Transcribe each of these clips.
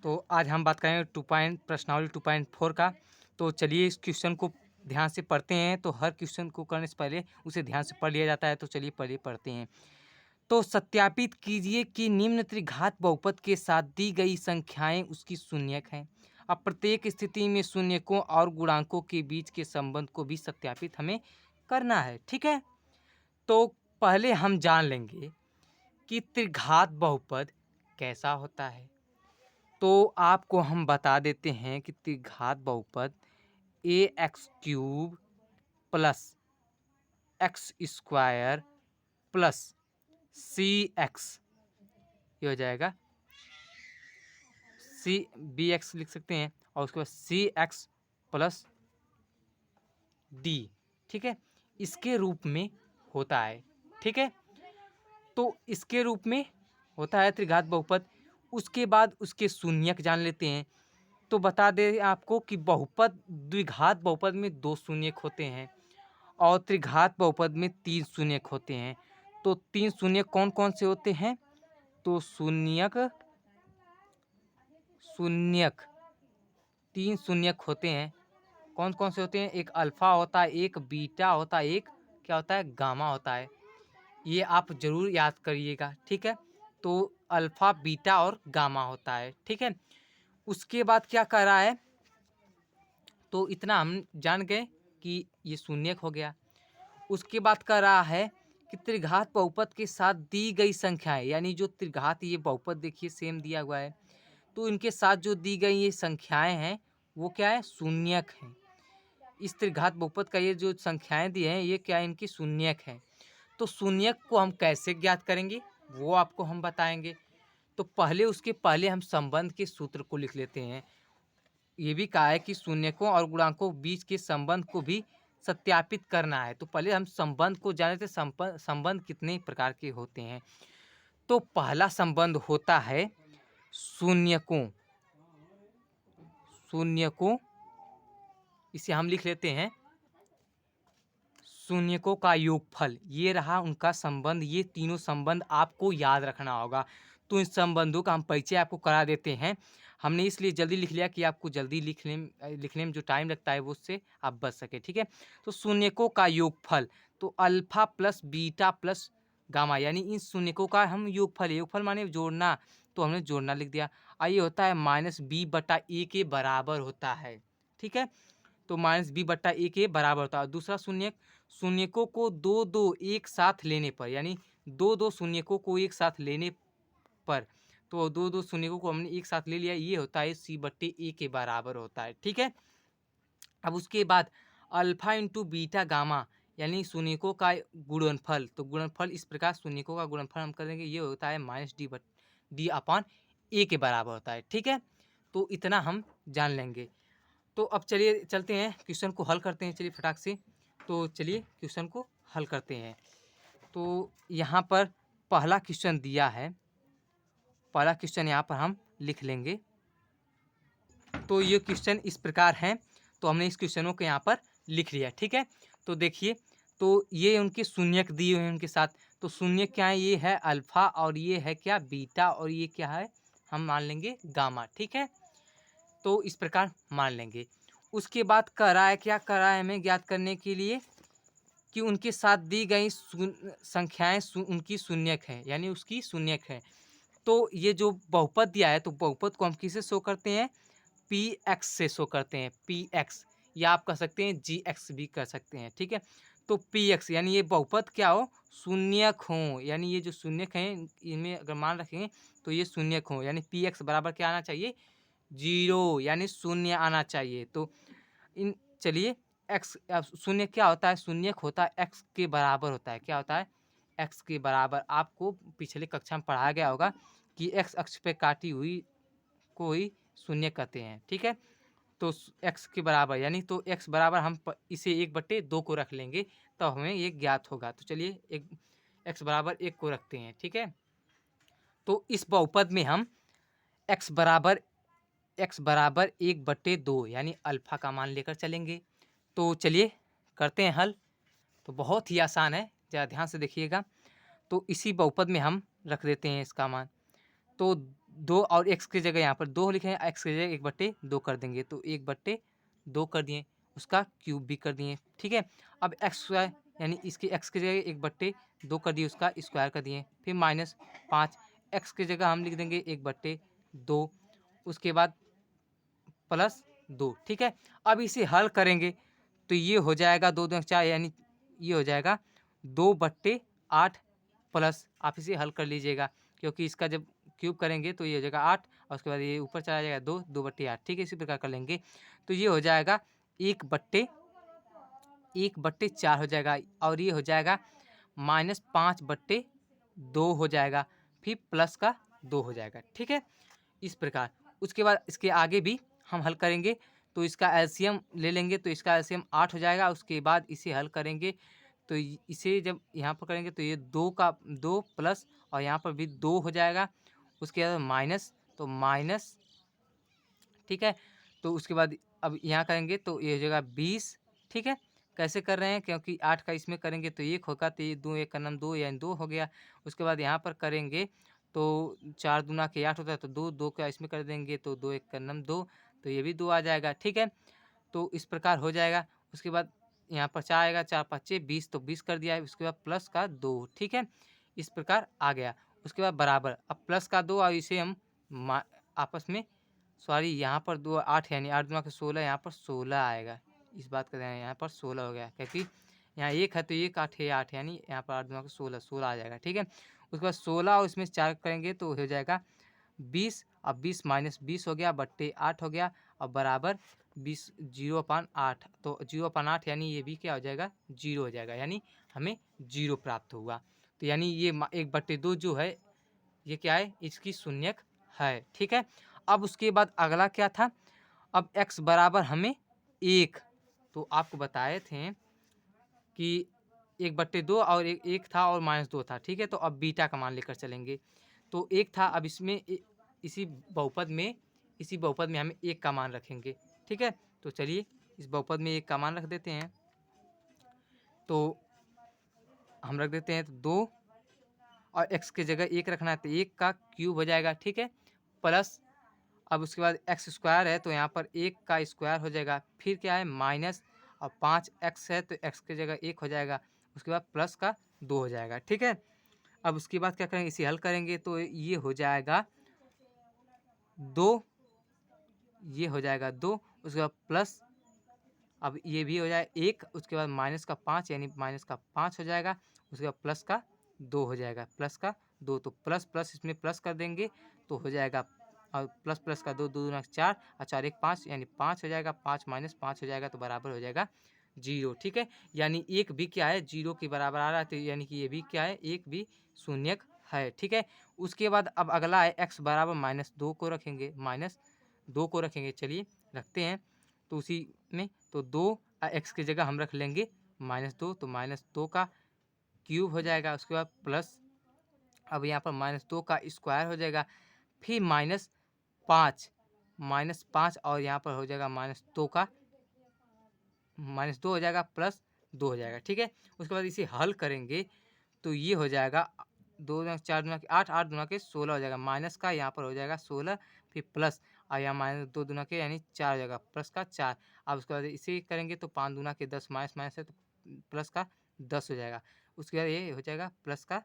तो आज हम बात करेंगे प्रश्नावली 2.4 का। तो चलिए इस क्वेश्चन को ध्यान से पढ़ते हैं। तो हर क्वेश्चन को करने से पहले उसे ध्यान से पढ़ लिया जाता है। तो चलिए पहले पढ़ते हैं। तो सत्यापित कीजिए कि निम्न त्रिघात बहुपद के साथ दी गई संख्याएं उसकी शून्यक हैं। अब प्रत्येक स्थिति में शून्यकों और गुणांकों के बीच के संबंध को भी सत्यापित हमें करना है। ठीक है, तो पहले हम जान लेंगे कि त्रिघात बहुपद कैसा होता है। तो आपको हम बता देते हैं कि त्रिघात बहुपद a x cube plus x square plus c x, ये हो जाएगा सी बी एक्स लिख सकते हैं, और उसके बाद सी एक्स प्लस डी। ठीक है, इसके रूप में होता है। ठीक है, तो इसके रूप में होता है त्रिघात बहुपद। उसके बाद उसके शून्यक जान लेते हैं। तो बता दें आपको कि बहुपद द्विघात बहुपद में 2 शून्यक होते हैं और त्रिघात बहुपद में 3 शून्यक होते हैं। तो 3 शून्यक कौन कौन से होते हैं? तो शून्यक शून्यक 3 शून्यक होते हैं। कौन कौन से होते हैं? एक अल्फा होता है, एक बीटा होता है, एक क्या होता है? गामा होता है। ये आप जरूर याद करिएगा। ठीक है, तो अल्फा, बीटा और गामा होता है। ठीक है, उसके बाद क्या कर रहा है? तो इतना हम जान गए कि ये शून्यक हो गया। उसके बाद कर रहा है कि त्रिघात बहुपद के साथ दी गई संख्याएं, यानी जो त्रिघात ये बहुपद देखिए सेम दिया हुआ है, तो इनके साथ जो दी गई ये संख्याएं हैं वो क्या है? शून्यक हैं। इस त्रिघात बहुपद का ये जो संख्याएं दी हैं ये क्या है? इनकी शून्यक हैं। तो शून्यक को हम कैसे ज्ञात करेंगे वो आपको हम बताएंगे। तो उसके पहले हम संबंध के सूत्र को लिख लेते हैं। ये भी कहा है कि शून्यकों और गुणांकों बीच के संबंध को भी सत्यापित करना है। तो पहले हम संबंध को जाने थे। संबंध कितने प्रकार के होते हैं? तो पहला संबंध होता है शून्यकों शून्यकों इसे हम लिख लेते हैं शून्यकों का योगफल। ये रहा उनका संबंध। ये तीनों संबंध आपको याद रखना होगा। तो इन संबंधों का हम परिचय आपको करा देते हैं। हमने इसलिए जल्दी लिख लिया कि आपको जल्दी लिखने में जो टाइम लगता है वो उससे आप बच सके। ठीक है, तो शून्यकों का योगफल, तो alpha plus beta plus gamma, यानी इन शून्यकों का हम योगफल, योगफल माने जोड़ना, तो हमने जोड़ना लिख दिया। और ये होता है -b/a के बराबर होता है। ठीक है, तो -b/a के बराबर होता है। दूसरा शून्यक, शून्यकों को दो दो एक साथ लेने पर, यानी दो दो शून्यकों को एक साथ लेने पर, तो दो दो शून्यकों को हमने एक साथ ले लिया, ये होता है c/a के बराबर होता है। ठीक है, अब उसके बाद अल्फा इंटू बीटा गामा, यानी शून्यकों का गुणनफल। तो गुणनफल इस प्रकार शून्यकों का गुणनफल हम करेंगे, ये होता है -d/a के बराबर होता है। ठीक है, तो इतना हम जान लेंगे। तो अब चलिए चलते हैं क्वेश्चन को हल करते हैं। चलिए फटाक से, तो चलिए क्वेश्चन को हल करते हैं। तो यहाँ पर पहला क्वेश्चन दिया है। पहला क्वेश्चन यहाँ पर हम लिख लेंगे। तो ये क्वेश्चन इस प्रकार हैं। तो हमने इस क्वेश्चनों को यहाँ पर लिख लिया। ठीक है, तो देखिए, तो ये उनके शून्यक दिए हुए हैं उनके साथ। तो शून्यक क्या है? ये है अल्फा, और ये है क्या? बीटा, और ये क्या है? हम मान लेंगे गामा। ठीक है, तो इस प्रकार मान लेंगे। उसके बाद कह रहा है, क्या कह रहा है हमें ज्ञात करने के लिए कि उनके साथ दी गई संख्याएं उनकी शून्यक है, यानी उसकी शून्यक है। तो ये जो बहुपद दिया है, तो बहुपद को हम किससे शो करते हैं? पी एक्स से शो करते हैं। पी एक्स, या आप कह सकते हैं जी एक्स भी कर सकते हैं। ठीक है, तो पी एक्स यानी ये बहुपद क्या हो? शून्यक हो, यानी ये जो शून्यक हैं इनमें अगर मान रखें तो ये शून्यक हो, यानी पी एक्स बराबर क्या आना चाहिए? 0, यानी शून्य आना चाहिए। तो इन चलिए एक्स, शून्य क्या होता है? शून्यक होता है एक्स के बराबर होता है। क्या होता है? एक्स के बराबर। आपको पिछले कक्षा में पढ़ाया गया होगा कि एक्स अक्ष पे काटी हुई को ही शून्य कहते हैं। ठीक है, तो एक्स के बराबर, यानी तो एक्स बराबर हम इसे 1/2 को रख लेंगे, तो हमें ये ज्ञात होगा। तो चलिए एक एक्स बराबर 1 को रखते हैं। ठीक है, तो इस बहुपद में हम एक्स बराबर 1/2, यानी अल्फा का मान लेकर चलेंगे। तो चलिए करते हैं हल। तो बहुत ही आसान है, ज़रा ध्यान से देखिएगा। तो इसी बहुपद में हम रख देते हैं इसका मान। तो 2 और एक्स की जगह यहाँ पर 2 लिखे हैं, एक्स की जगह 1/2 कर देंगे, तो 1/2 कर दिए, उसका क्यूब भी कर दिए, ठीक है। अब एक्स स्क्वायर यानी इसकी एक्स की जगह 1/2 कर दिए, उसका स्क्वायर कर दिए, फिर -5 एक्स की जगह हम लिख देंगे 1/2, उसके बाद +2, ठीक है। अब इसे हल करेंगे तो ये हो जाएगा 2 दूनी 4 यानी ये हो जाएगा 2/8 प्लस, आप इसे हल कर लीजिएगा क्योंकि इसका जब क्यूब करेंगे तो ये हो जाएगा 8 और उसके बाद ये ऊपर चला जाएगा 2/8, ठीक है। इसी प्रकार कर लेंगे तो ये हो जाएगा 1/4 हो जाएगा और ये हो जाएगा -5/2 हो जाएगा, फिर प्लस का 2 हो जाएगा, ठीक है। इस प्रकार उसके बाद इसके आगे भी हम हल करेंगे तो इसका एलसीएम ले लेंगे तो इसका एलसीएम 8 हो जाएगा। उसके बाद इसे हल करेंगे तो इसे जब यहाँ पर करेंगे तो ये 2 प्लस और यहाँ पर भी 2 हो जाएगा, उसके बाद माइनस, तो माइनस, ठीक है। तो उसके बाद अब यहाँ करेंगे तो ये हो जाएगा 20, ठीक है। कैसे कर रहे हैं क्योंकि 8 का इसमें करेंगे तो 1 होगा, तो ये 2 1 का नाम 2 यानी 2 हो गया। उसके बाद यहाँ पर करेंगे तो 4 दूना के 8 होता है, तो 2 2 का इसमें कर देंगे तो 2 1 का नाम 2, तो ये भी 2 आ जाएगा, ठीक है। तो इस प्रकार हो जाएगा। उसके बाद यहाँ पर 4 आएगा, 4 5 20, तो 20 कर दिया है, उसके बाद प्लस का 2, ठीक है। इस प्रकार आ गया। उसके बाद बराबर, अब प्लस का 2 और इसे हम आपस में, सॉरी यहाँ पर 2 8 यानी 8 दूना के 16, यहाँ पर 16 आएगा। इस बात का ध्यान, यहाँ पर 16 हो गया क्योंकि यहाँ 1 है तो 1 8 है 8 यानी यहाँ पर 8 दूना के 16 16 आ जाएगा, ठीक है। उसके बाद 16 और इसमें 4 करेंगे तो हो जाएगा 20, अब 20 माइनस 20 हो गया, बट्टे 8 हो गया और बराबर 20 0/8, तो 0/8 यानी ये भी क्या हो जाएगा 0 हो जाएगा, यानी हमें 0 प्राप्त हुआ। तो यानी ये 1/2 जो है ये क्या है, इसकी शून्यक है, ठीक है। अब उसके बाद अगला क्या था, अब x बराबर हमें 1, तो आपको बताए थे कि 1/2 और एक था और -2 था, ठीक है। तो अब बीटा का मान लेकर चलेंगे तो 1 था, अब इसमें इसी बहुपद में हम 1 का मान रखेंगे, ठीक है। तो चलिए इस बहुपद में 1 का मान रख देते हैं, तो हम रख देते हैं तो 2 और x की जगह 1 रखना है तो 1 का क्यूब हो जाएगा, ठीक है, प्लस अब उसके बाद एक्स स्क्वायर है तो यहाँ पर 1 का स्क्वायर हो जाएगा, फिर क्या है माइनस और 5x है तो x की जगह 1 हो जाएगा, उसके बाद प्लस का 2 हो जाएगा, ठीक है। अब उसके बाद क्या करेंगे, इसे हल करेंगे तो ये हो जाएगा 2, ये हो जाएगा 2, उसके बाद प्लस, अब ये भी हो जाए 1, उसके बाद माइनस का 5 यानी माइनस का 5 हो जाएगा, उसके बाद प्लस का 2 हो जाएगा, प्लस का 2, तो प्लस प्लस इसमें प्लस कर देंगे तो हो जाएगा, और प्लस प्लस का 2 2 दूना 4 और 4 1 5 यानी 5 हो जाएगा, 5 माइनस 5 हो जाएगा तो बराबर हो जाएगा 0, ठीक है। यानी एक भी क्या है 0 के बराबर आ रहा है, तो यानी कि ये भी क्या है, एक भी शून्यक है, ठीक है। उसके बाद अब अगला है x बराबर -2 को रखेंगे, -2 को रखेंगे, चलिए रखते हैं तो उसी में तो 2 एक्स की जगह हम रख लेंगे -2, तो -2 का क्यूब हो जाएगा, उसके बाद प्लस, अब यहाँ पर -2 का स्क्वायर हो जाएगा, फिर -5 और यहाँ पर हो जाएगा -2 का -2 हो जाएगा, प्लस 2 हो जाएगा, ठीक है। उसके बाद इसे हल करेंगे तो ये हो जाएगा 2 दूना 4 दूना के 8 8 दूना के 16 हो जाएगा, माइनस का यहाँ पर हो जाएगा 16, फिर प्लस और यहाँ -2 दूना के यानी 4 हो जाएगा, प्लस का 4। अब उसके बाद इसे करेंगे तो 5 दूना के 10 माइनस माइनस है तो प्लस का 10 हो जाएगा, उसके बाद ये हो जाएगा प्लस का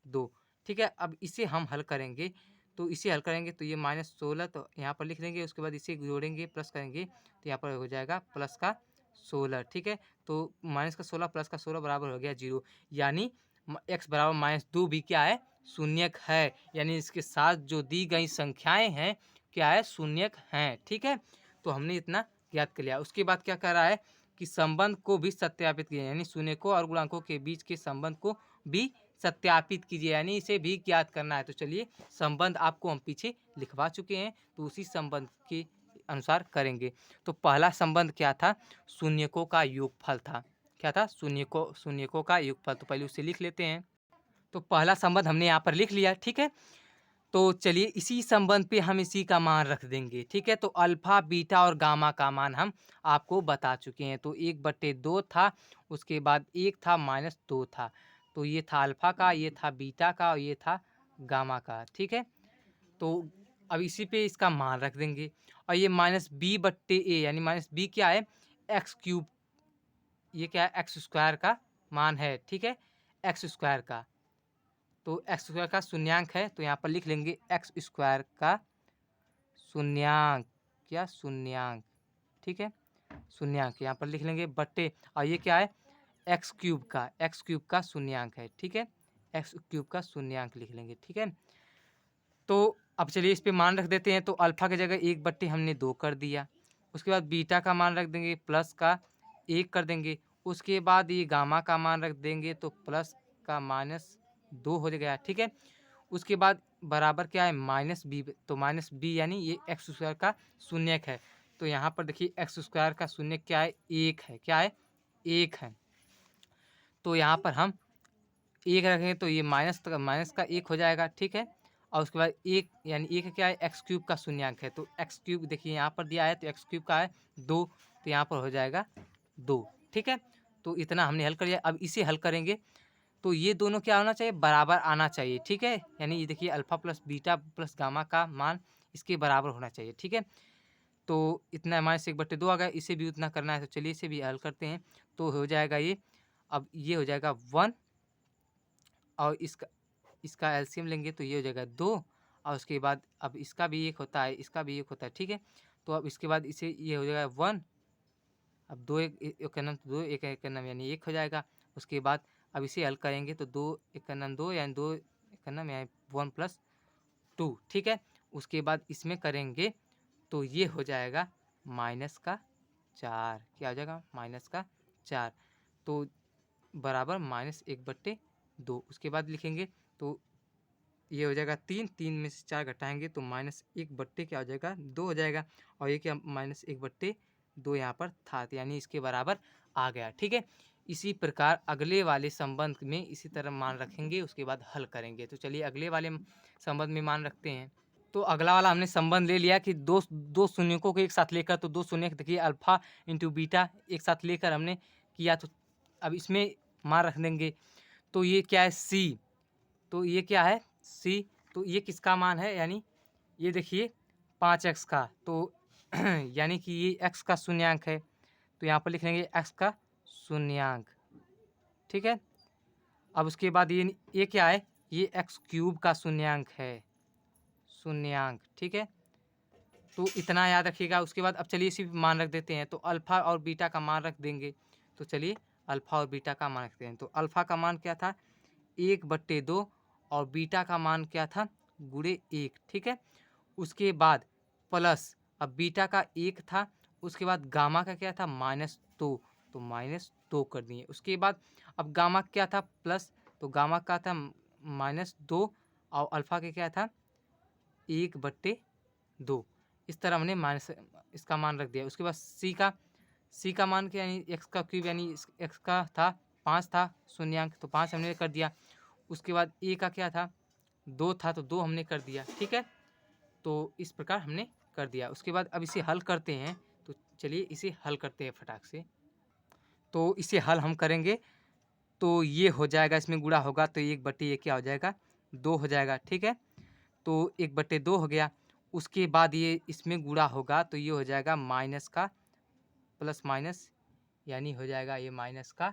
2, ठीक है। अब इसे हम हल करेंगे तो इसे हल करेंगे तो ये -16 तो यहाँ पर लिख देंगे, उसके बाद इसे जोड़ेंगे प्लस करेंगे तो यहाँ पर हो जाएगा प्लस का 16, ठीक है। तो माइनस का 16 प्लस का 16 बराबर हो गया 0, यानी x बराबर -2 भी क्या है, शून्यक है, यानी इसके साथ जो दी गई संख्याएं हैं क्या है, शून्यक हैं, ठीक है। तो हमने इतना ज्ञात कर लिया। उसके बाद क्या कर रहा है कि संबंध को भी सत्यापित कीजिए, यानी शून्यकों और गुणांकों के बीच के संबंध को भी सत्यापित कीजिए, यानी इसे भी ज्ञात करना है। तो चलिए संबंध आपको हम पीछे लिखवा चुके हैं तो उसी संबंध के अनुसार करेंगे। तो पहला संबंध क्या था, शून्यकों का योगफल था, क्या था, शून्यकों का योगफल, तो पहले उसे लिख लेते हैं। तो पहला संबंध हमने यहाँ पर लिख लिया, ठीक है। तो चलिए इसी संबंध पे हम इसी का मान रख देंगे, ठीक है। तो अल्फा बीटा और गामा का मान हम आपको बता चुके हैं, तो 1/2 था, उसके बाद 1 था -2 था, तो ये था अल्फा का, ये था बीटा का और ये था गामा का, ठीक है। तो अब इसी पे इसका मान रख देंगे और ये माइनस बी बट्टे ए यानी माइनस बी क्या है, एक्स क्यूब, ये क्या है, एक्स स्क्वायर का मान है, ठीक है, एक्स स्क्वायर का। तो एक्स स्क्वायर का शून्यांक है तो यहाँ पर लिख लेंगे एक्स स्क्वायर का शून्यांक, क्या शून्यांक, ठीक है, शून्यांक यहाँ पर लिख लेंगे बट्टे, और ये क्या है, एक्स क्यूब का शून्यांक है, ठीक है, एक्स क्यूब का शून्यांक लिख लेंगे, ठीक है। तो अब चलिए इस पे मान रख देते हैं, तो अल्फा की जगह 1/, हमने 2 कर दिया। उसके बाद बीटा का मान रख देंगे प्लस का 1 कर देंगे। उसके बाद ये गामा का मान रख देंगे तो प्लस का -2 हो गया, ठीक है। उसके बाद बराबर क्या है, माइनस बी, तो माइनस बी यानी ये एक्स स्क्वायर का शून्यक है। तो यहाँ पर देखिए एक्स स्क्वायर का शून्यक क्या है, 1 है, क्या है, 1 है। तो यहाँ पर हम 1 रखेंगे तो ये माइनस का 1 हो जाएगा, ठीक है। और उसके बाद 1 यानी 1 क्या है, एक्स क्यूब का शून्यांक है, तो एक्स क्यूब देखिए यहाँ पर दिया है तो एक्स क्यूब का है 2, तो यहाँ पर हो जाएगा 2, ठीक है। तो इतना हमने हल कर लिया। अब इसे हल करेंगे तो ये दोनों क्या होना चाहिए, बराबर आना चाहिए, ठीक है। यानी ये देखिए alpha plus beta plus gamma का मान इसके बराबर होना चाहिए, ठीक है। तो इतना -1/2 आ गया, इसे भी उतना करना है, तो चलिए इसे भी हल करते हैं। तो हो जाएगा ये, अब ये हो जाएगा 1 और इसका एलसीएम लेंगे तो ये हो जाएगा 2, और उसके बाद अब इसका भी 1 होता है, इसका भी 1 होता है, ठीक है। तो अब इसके बाद इसे ये हो जाएगा 1, अब 2 एक का नाम 2 एक एक का नाम यानी 1 हो जाएगा। उसके बाद अब इसे हल करेंगे तो 2 एक का नाम 2 यानी 2 एक का नाम यानी 1 + 2, ठीक है। उसके बाद इसमें करेंगे तो ये हो जाएगा -4, क्या हो जाएगा, -4, तो बराबर -1/2। उसके बाद लिखेंगे तो ये हो जाएगा 3, 3 में से 4 घटाएंगे तो -1/, क्या हो जाएगा, 2 हो जाएगा, और ये क्या -1/2 यहाँ पर था, तो यानी इसके बराबर आ गया, ठीक है। इसी प्रकार अगले वाले संबंध में इसी तरह मान रखेंगे, उसके बाद हल करेंगे। तो चलिए अगले वाले संबंध में मान रखते हैं। तो अगला वाला हमने संबंध ले लिया कि दो दो शून्यकों को एक साथ लेकर, तो दो शून्यक देखिए अल्फा इंटू बीटा एक साथ लेकर हमने किया, तो अब इसमें मान रख देंगे। तो ये क्या है, सी, तो ये क्या है, सी, तो ये किसका मान है, यानी ये देखिए 5x का, तो यानी कि ये x का शून्यांक है, तो यहाँ पर लिख लेंगे x का शून्यांक, ठीक है। अब उसके बाद ये क्या है, ये एक्स क्यूब का शून्यांक है, शून्यांक, ठीक है। तो इतना याद रखिएगा। उसके बाद अब चलिए इसी पे मान रख देते हैं, तो अल्फ़ा और बीटा का मान रख देंगे। तो चलिए अल्फ़ा और बीटा का मान रखते हैं। तो अल्फ़ा का मान क्या था, 1/2, और बीटा का मान क्या था, गुणे 1, ठीक है। उसके बाद प्लस, अब बीटा का 1 था, उसके बाद गामा का क्या था, -2, तो -2 कर दिए। उसके बाद अब गामा क्या था, प्लस, तो गामा का था -2, और अल्फ़ा के क्या था 1/2। इस तरह हमने माइनस इसका मान रख दिया। उसके बाद सी का मान क्या, यानी एक्स का क्यूब, यानी एक्स का था 5 था शून्यांक, तो 5 हमने कर दिया। उसके बाद ए का क्या था, 2 था, तो 2 हमने कर दिया, ठीक है। तो इस प्रकार हमने कर दिया। उसके बाद अब इसे हल करते हैं, तो चलिए इसे हल करते हैं फटाक से। तो इसे हल हम करेंगे तो ये हो जाएगा, इसमें गुणा होगा तो 1/, क्या हो जाएगा, 2 हो जाएगा, ठीक है। तो 1/2 हो गया। उसके बाद ये इसमें गुणा होगा तो ये हो जाएगा माइनस का प्लस माइनस, यानी हो जाएगा ये माइनस का,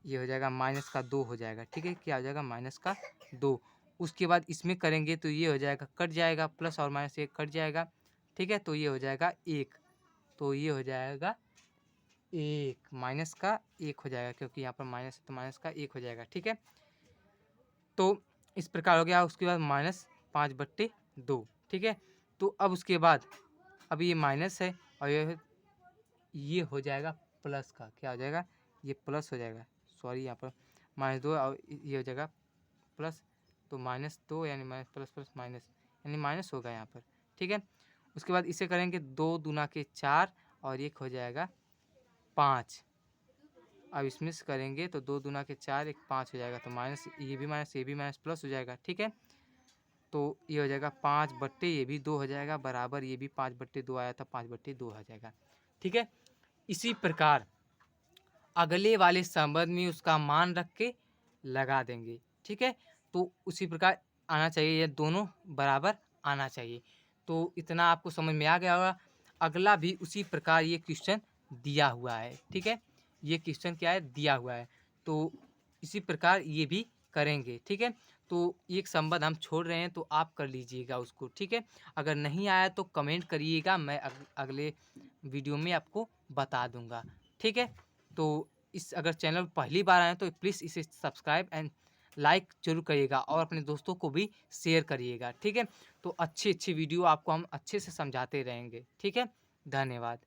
ये हो जाएगा -2 हो जाएगा, ठीक है। क्या हो जाएगा, -2। उसके बाद इसमें करेंगे तो ये हो जाएगा, कट जाएगा, प्लस और माइनस एक कट जाएगा, ठीक है। तो ये हो जाएगा 1, तो ये हो जाएगा 1, माइनस का 1 हो जाएगा, क्योंकि यहाँ पर माइनस है तो माइनस का 1 हो जाएगा, ठीक है। तो इस प्रकार हो गया। उसके बाद -5/2, ठीक है। तो अब उसके बाद अब ये माइनस है और ये हो जाएगा प्लस का, क्या हो जाएगा, ये प्लस हो जाएगा, सॉरी यहाँ पर -2 और ये हो जाएगा प्लस, तो -2 यानी माइनस प्लस प्लस माइनस, यानी माइनस होगा यहाँ पर, ठीक है। उसके बाद इसे करेंगे 2 दूना के 4 और एक हो जाएगा 5। अब इसमें से करेंगे तो 2 दूना के 4 एक 5 हो जाएगा, तो माइनस ये भी माइनस, ये भी माइनस, प्लस हो जाएगा, ठीक है। तो ये हो जाएगा 5/, ये भी 2 हो जाएगा, बराबर ये भी 5/2 आया था, 5/2 हो जाएगा, ठीक है। इसी प्रकार अगले वाले संबंध में उसका मान रख के लगा देंगे, ठीक है। तो उसी प्रकार आना चाहिए, ये दोनों बराबर आना चाहिए। तो इतना आपको समझ में आ गया होगा। अगला भी उसी प्रकार ये क्वेश्चन दिया हुआ है, ठीक है? ये क्वेश्चन क्या है? दिया हुआ है। तो इसी प्रकार ये भी करेंगे, ठीक है? तो एक संबंध हम छोड़ रहे हैं तो आप कर लीजिएगा उसको, ठीक है? अगर नहीं आया तो कमेंट करिएगा, मैं अगले वीडियो में आपको बता दूँगा, ठीक है? तो इस अगर चैनल पर पहली बार आए हैं तो प्लीज़ इसे सब्सक्राइब एंड लाइक ज़रूर करिएगा और अपने दोस्तों को भी शेयर करिएगा, ठीक है? तो अच्छी-अच्छी वीडियो आपको हम अच्छे से समझाते रहेंगे, ठीक है? धन्यवाद।